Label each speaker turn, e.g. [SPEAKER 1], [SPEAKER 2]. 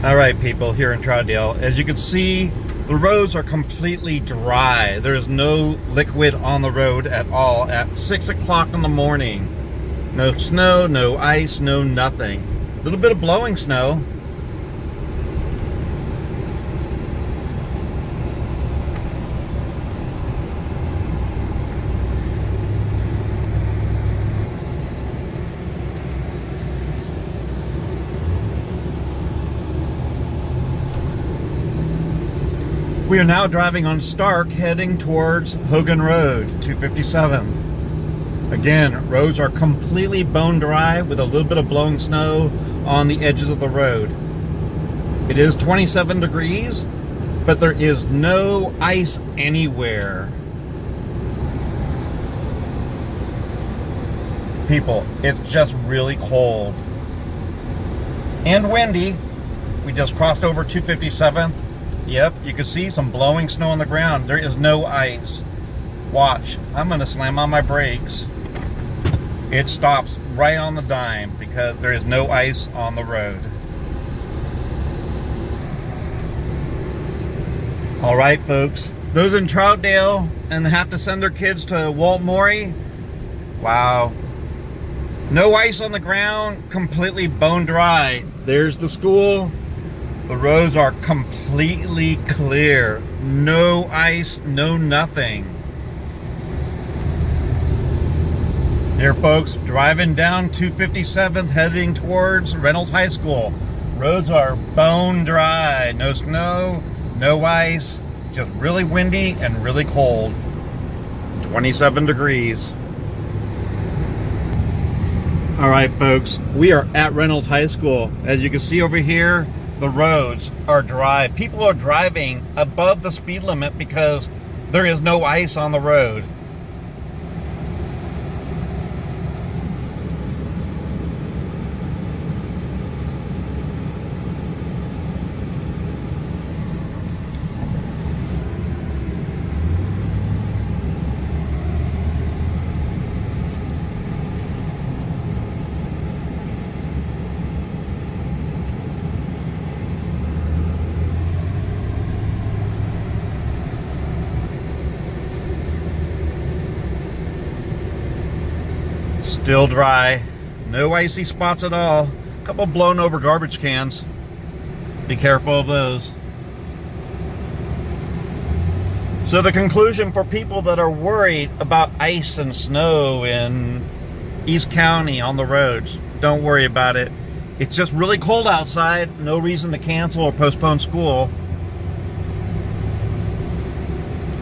[SPEAKER 1] All right, people, here in Troutdale, as you can see, the roads are completely dry. There is no liquid on the road at all at 6 o'clock in the morning. No snow, no ice, no nothing. A little bit of blowing snow. We are now driving on Stark, heading towards Hogan Road, 257. Again, roads are completely bone dry with a little bit of blowing snow on the edges of the road. It is 27 degrees, but there is no ice anywhere. People, it's just really cold. And windy. We just crossed over 257. Yep, you can see some blowing snow on the ground. There is no ice. Watch, I'm gonna slam on my brakes. It stops right on the dime because there is no ice on the road. All right, folks, those in Troutdale and have to send their kids to Walt Morey, wow. No ice on the ground, completely bone dry. There's the school. The roads are completely clear. No ice, no nothing. Here, folks, driving down 257th, heading towards Reynolds High School. Roads are bone dry. No snow, no ice, just really windy and really cold. 27 degrees. All right, folks, we are at Reynolds High School. As you can see over here, the roads are dry. People are driving above the speed limit because there is no ice on the road. Still dry, no icy spots at all. A couple blown over garbage cans. Be careful of those. So the conclusion for people that are worried about ice and snow in East County on the roads, don't worry about it. It's just really cold outside. No reason to cancel or postpone school.